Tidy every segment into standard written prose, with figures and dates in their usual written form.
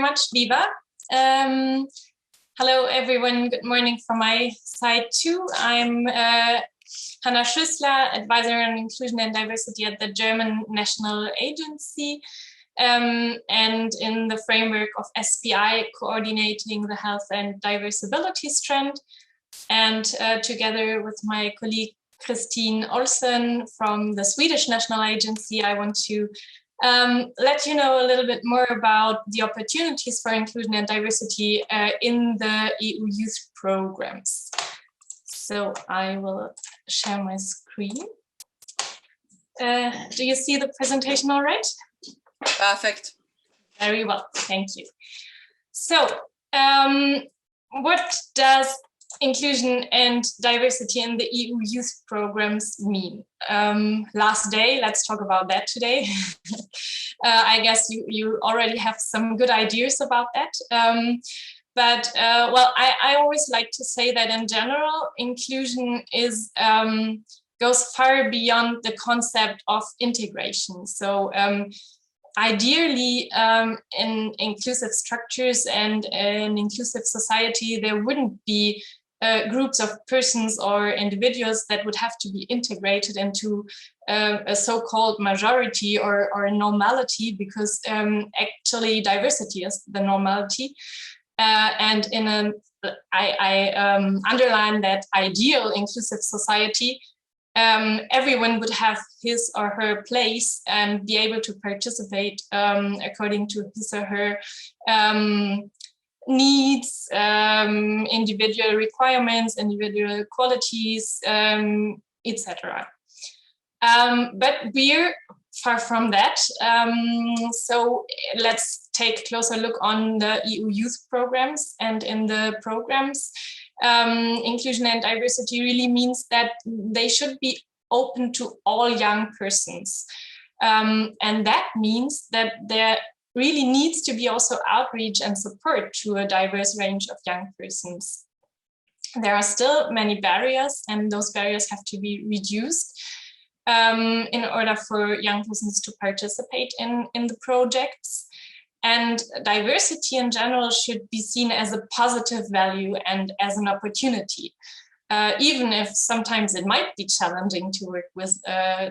much, Viva. Hello, everyone. Good morning from my side, too. I'm Hanna Schüßler, Advisor on Inclusion and Diversity at the German National Agency, and in the framework of SPI, coordinating the health and diversity strand. And together with my colleague Christine Olsson from the Swedish National Agency, I want to let you know a little bit more about the opportunities for inclusion and diversity in the EU youth programs. So I will share my screen. Do you see the presentation all right? Perfect. Very well, thank you. So what does inclusion and diversity in the EU youth programs mean? Last day, let's talk about that today. I guess you already have some good ideas about that. But I always like to say that in general, inclusion is goes far beyond the concept of integration. So ideally, in inclusive structures and an inclusive society, there wouldn't be groups of persons or individuals that would have to be integrated into a so-called majority or normality, because actually diversity is the normality. And in I underline that ideal inclusive society, everyone would have his or her place and be able to participate according to his or her needs, individual requirements, individual qualities, etc. But we're far from that. So let's take a closer look on the EU youth programs. And in the programs, inclusion and diversity really means that they should be open to all young persons. And that means that there really needs to be also outreach and support to a diverse range of young persons. There are still many barriers, and those barriers have to be reduced in order for young persons to participate in the projects. And diversity in general should be seen as a positive value and as an opportunity, even if sometimes it might be challenging to work with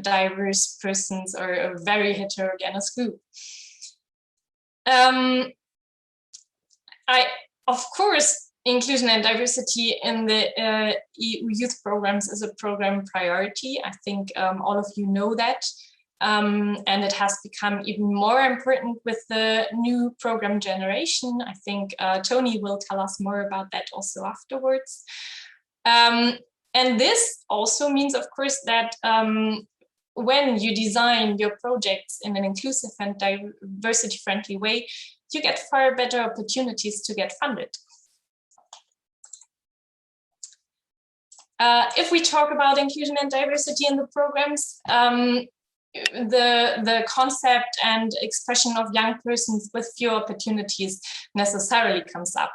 diverse persons or a very heterogeneous group. Of course, inclusion and diversity in the EU youth programs is a program priority. I think all of you know that. And it has become even more important with the new program generation. I think Tony will tell us more about that also afterwards. And this also means, of course, that when you design your projects in an inclusive and diversity-friendly way, you get far better opportunities to get funded. If we talk about inclusion and diversity in the programs, the concept and expression of young persons with few opportunities necessarily comes up.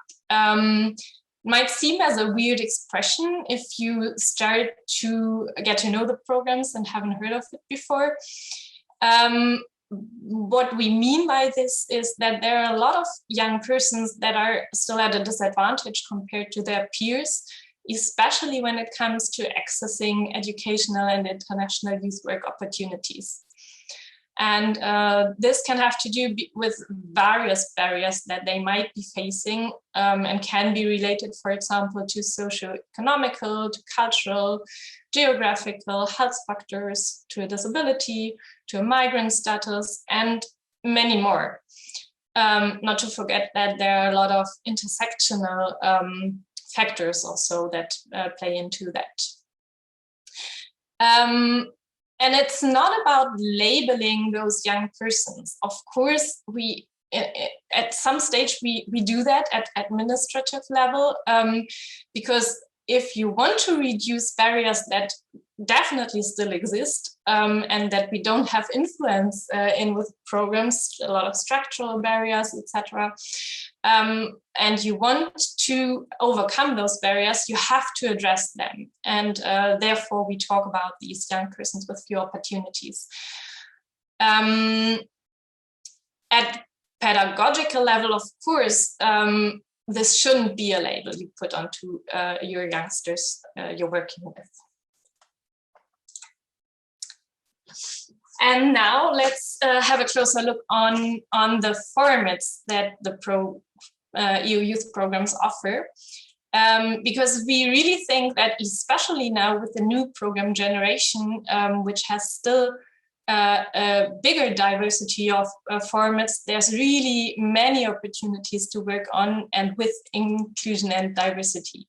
Might seem as a weird expression if you start to get to know the programs and haven't heard of it before. What we mean by this is that there are a lot of young persons that are still at a disadvantage compared to their peers, especially when it comes to accessing educational and international youth work opportunities. And this can have to do with various barriers that they might be facing and can be related, for example, to socio-economical, to cultural, geographical, health factors, to a disability, to a migrant status, and many more. Not to forget that there are a lot of intersectional factors also that play into that. And it's not about labeling those young persons. Of course, at some stage we do that at administrative level, because if you want to reduce barriers that definitely still exist and that we don't have influence in with programs, a lot of structural barriers, etc. And you want to overcome those barriers, you have to address them. And therefore, we talk about these young persons with few opportunities. At pedagogical level, of course, this shouldn't be a label you put onto your youngsters you're working with. And now let's have a closer look on the formats that the EU youth programs offer. Because we really think that, especially now with the new program generation, which has still a bigger diversity of formats, there's really many opportunities to work on and with inclusion and diversity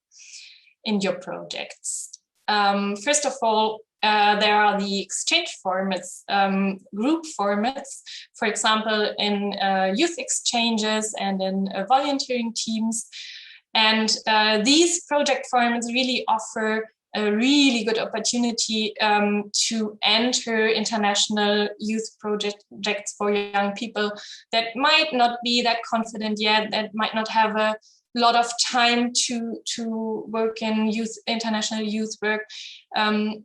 in your projects. First of all, there are the exchange formats, group formats, for example, in youth exchanges and in volunteering teams. And these project formats really offer a really good opportunity to enter international youth projects for young people that might not be that confident yet, that might not have a lot of time to work in international youth work.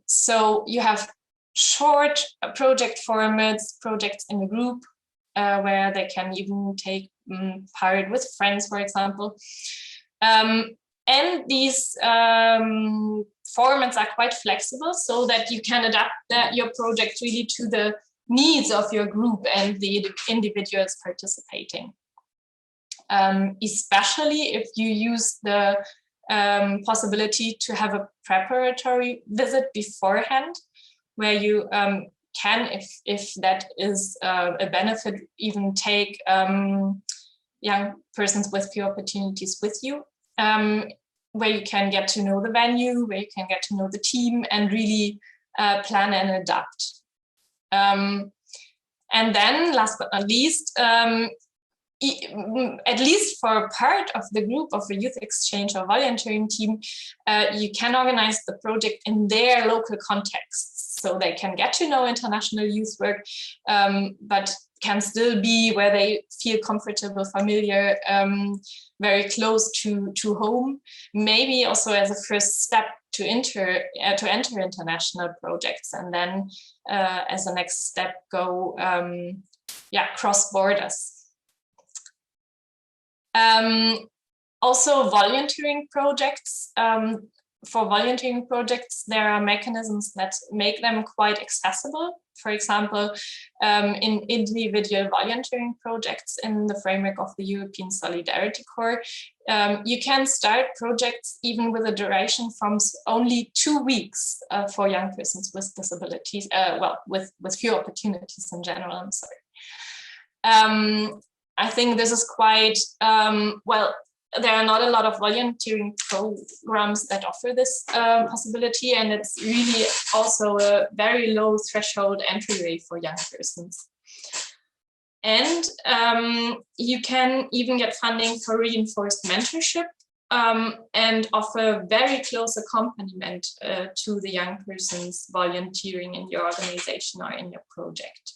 So you have short project formats, projects in a group, where they can even take part with friends, for example. And these formats are quite flexible, so that you can adapt your project really to the needs of your group and the individuals participating. Especially if you use the possibility to have a preparatory visit beforehand, where you can, if that is a benefit, even take young persons with few opportunities with you, where you can get to know the venue, where you can get to know the team and really plan and adapt. And then last but not least, at least for a part of the group of a youth exchange or volunteering team, you can organize the project in their local contexts, so they can get to know international youth work, but can still be where they feel comfortable, familiar, very close to home. Maybe also as a first step to enter international projects, and then as a next step go cross borders. Also volunteering projects. For volunteering projects, there are mechanisms that make them quite accessible. For example, in individual volunteering projects in the framework of the European Solidarity Corps, you can start projects even with a duration from only 2 weeks for young persons with disabilities, with few opportunities in general, I'm sorry. I think this is quite, there are not a lot of volunteering programs that offer this possibility, and it's really also a very low threshold entry rate for young persons. And you can even get funding for reinforced mentorship and offer very close accompaniment to the young persons volunteering in your organization or in your project.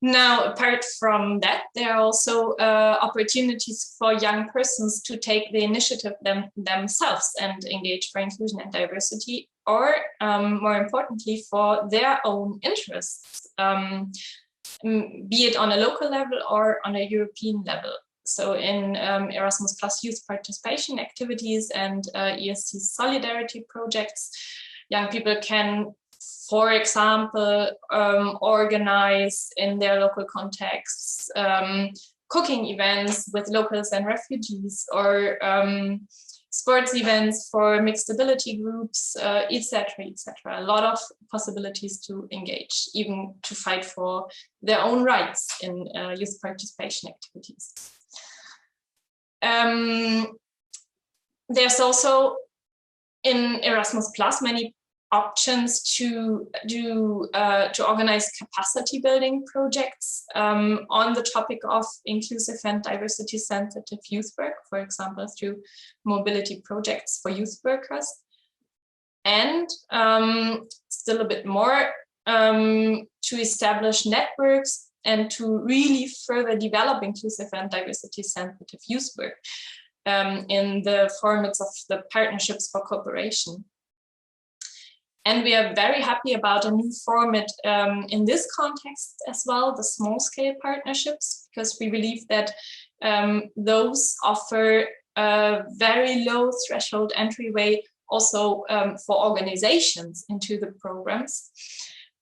Now, apart from that, there are also opportunities for young persons to take the initiative themselves and engage for inclusion and diversity, or more importantly, for their own interests, be it on a local level or on a European level. So in Erasmus Plus youth participation activities and ESC solidarity projects, young people can, for example, organize in their local contexts cooking events with locals and refugees, or sports events for mixed ability groups, etc., etc. A lot of possibilities to engage, even to fight for their own rights in youth participation activities. There's also in Erasmus Plus many options to organize capacity building projects on the topic of inclusive and diversity sensitive youth work, for example, through mobility projects for youth workers. And still a bit more, to establish networks and to really further develop inclusive and diversity sensitive youth work in the formats of the partnerships for cooperation. And we are very happy about a new format in this context as well, the small-scale partnerships, because we believe that those offer a very low threshold entryway also for organizations into the programs.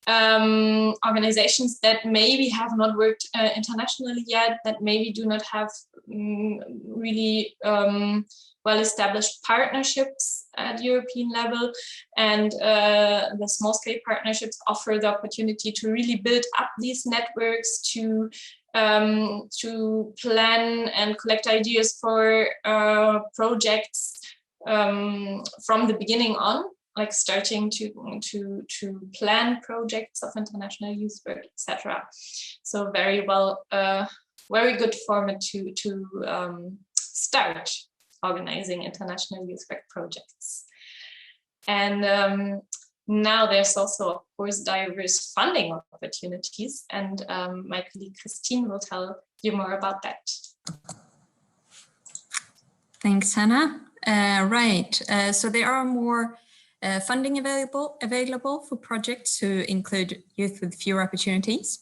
Organizations that maybe have not worked internationally yet, that maybe do not have really well-established partnerships at European level, and the small-scale partnerships offer the opportunity to really build up these networks, to plan and collect ideas for projects from the beginning on, like starting to plan projects of international youth work, etc. So very well, very good format to start organizing international youth work projects. And now there's also, of course, diverse funding opportunities, and my colleague Christine will tell you more about that. Thanks, Hanna. So there are more funding available for projects who include youth with fewer opportunities.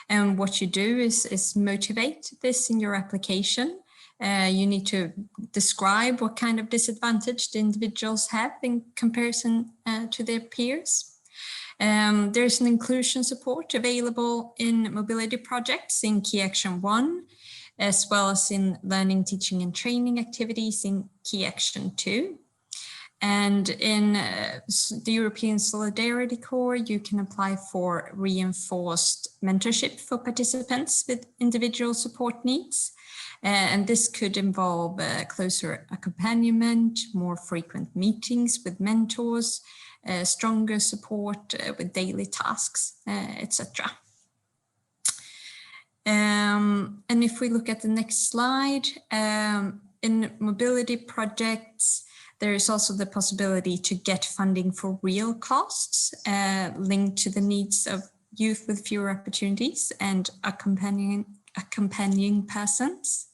And what you do is motivate this in your application. You need to describe what kind of disadvantage the individuals have in comparison to their peers. There's an inclusion support available in mobility projects in Key Action 1, as well as in learning, teaching and training activities in Key Action 2. And in the European Solidarity Corps, you can apply for reinforced mentorship for participants with individual support needs. And this could involve closer accompaniment, more frequent meetings with mentors, stronger support with daily tasks, etc. And if we look at the next slide, in mobility projects, there is also the possibility to get funding for real costs linked to the needs of youth with fewer opportunities and accompanying persons.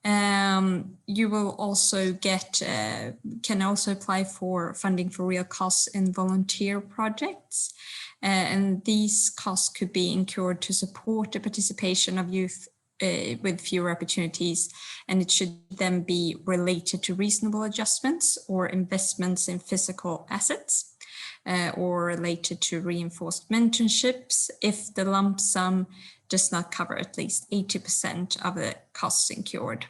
You will also can also apply for funding for real costs in volunteer projects. And these costs could be incurred to support the participation of youth with fewer opportunities, and it should then be related to reasonable adjustments or investments in physical assets, or related to reinforced mentorships if the lump sum does not cover at least 80% of the costs incurred.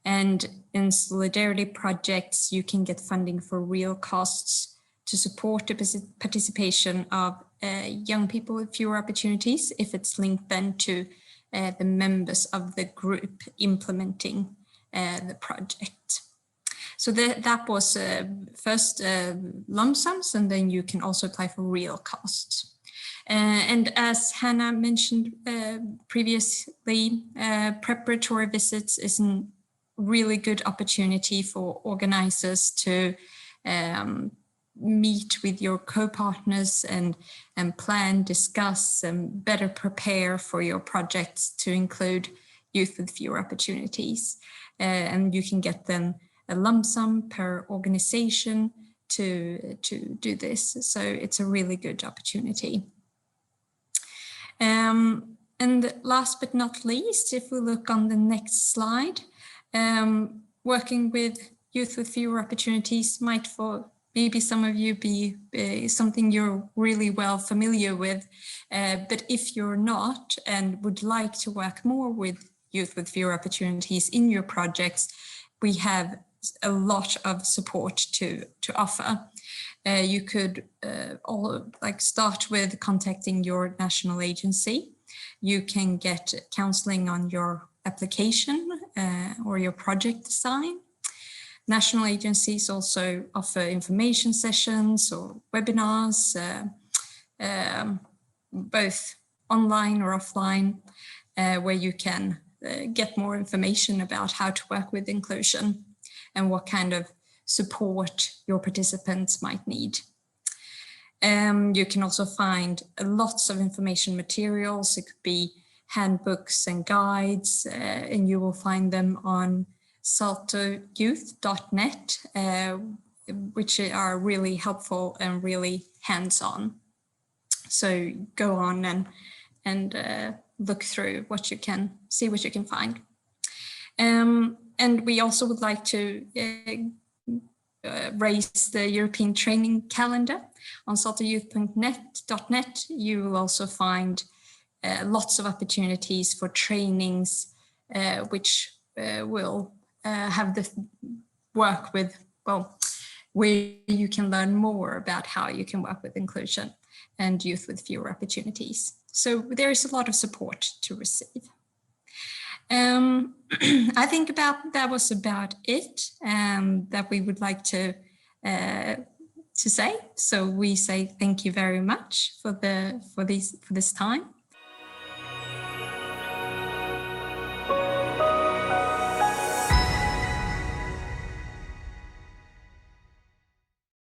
And in solidarity projects, you can get funding for real costs to support the participation of young people with fewer opportunities if it's linked then to the members of the group implementing the project. So that was first lump sums, and then you can also apply for real costs. And as Hanna mentioned previously, preparatory visits is a really good opportunity for organizers to meet with your co-partners and plan, discuss, and better prepare for your projects to include youth with fewer opportunities. And you can get then a lump sum per organization to do this. So it's a really good opportunity. And last but not least, if we look on the next slide, working with youth with fewer opportunities might for maybe some of you be something you're really well familiar with, but if you're not and would like to work more with youth with fewer opportunities in your projects, we have a lot of support to offer. You could start with contacting your national agency. You can get counseling on your application or your project design. National agencies also offer information sessions or webinars, both online or offline, where you can get more information about how to work with inclusion and what kind of support your participants might need. You can also find lots of information materials. It could be handbooks and guides, and you will find them on saltoyouth.net. which are really helpful and really hands-on. So go on and look through what you can, see what you can find. And we also would like to raise the European training calendar on saltoyouth.net. You will also find lots of opportunities for trainings, which will have the work with, well, where you can learn more about how you can work with inclusion and youth with fewer opportunities. So there is a lot of support to receive. I think that was about it that we would like to say. So we say thank you very much for this time.